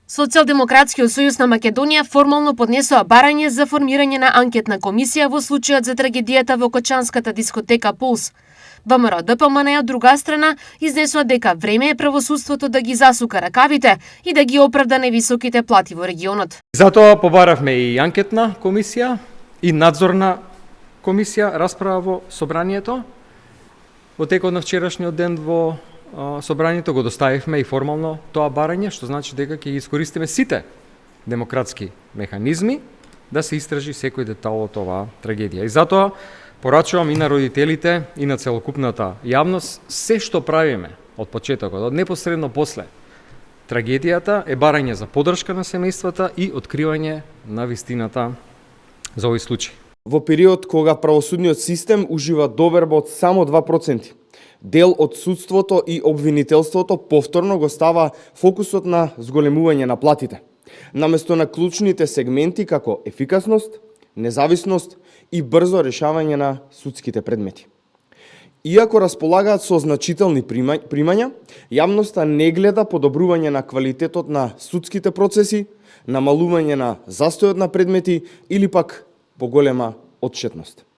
Социјалдемократскиот сојуз на Македонија формално поднесоа барање за формирање на анкетна комисија во случајот за трагедијата во кочанската дискотека Пулс. ВМРО ДПМН од друга страна изнесоа дека време е правосудството да ги засука ракавите и да ги оправда невисоките плати во регионот. Затоа побаравме и анкетна комисија и надзорна комисија расправа во собранието. Во текот на вчерашниот ден во собранието го доставивме и формално тоа барање, што значи дека ќе ги искористиме сите демократски механизми да се истражи секој детал од оваа трагедија. И затоа порачувам и на родителите и на целокупната јавност, се што правиме од почетокот, од непосредно после трагедијата е барање за поддршка на семејствата и откривање на вистината за овој случај. Во период кога правосудниот систем ужива доверба од само 2%, дел од судството и обвинителството повторно го става фокусот на зголемување на платите, наместо на клучните сегменти како ефикасност, независност и брзо решавање на судските предмети. Иако располагаат со значителни примања, јавноста не гледа подобрување на квалитетот на судските процеси, намалување на застојот на предмети или пак поголема отчетност.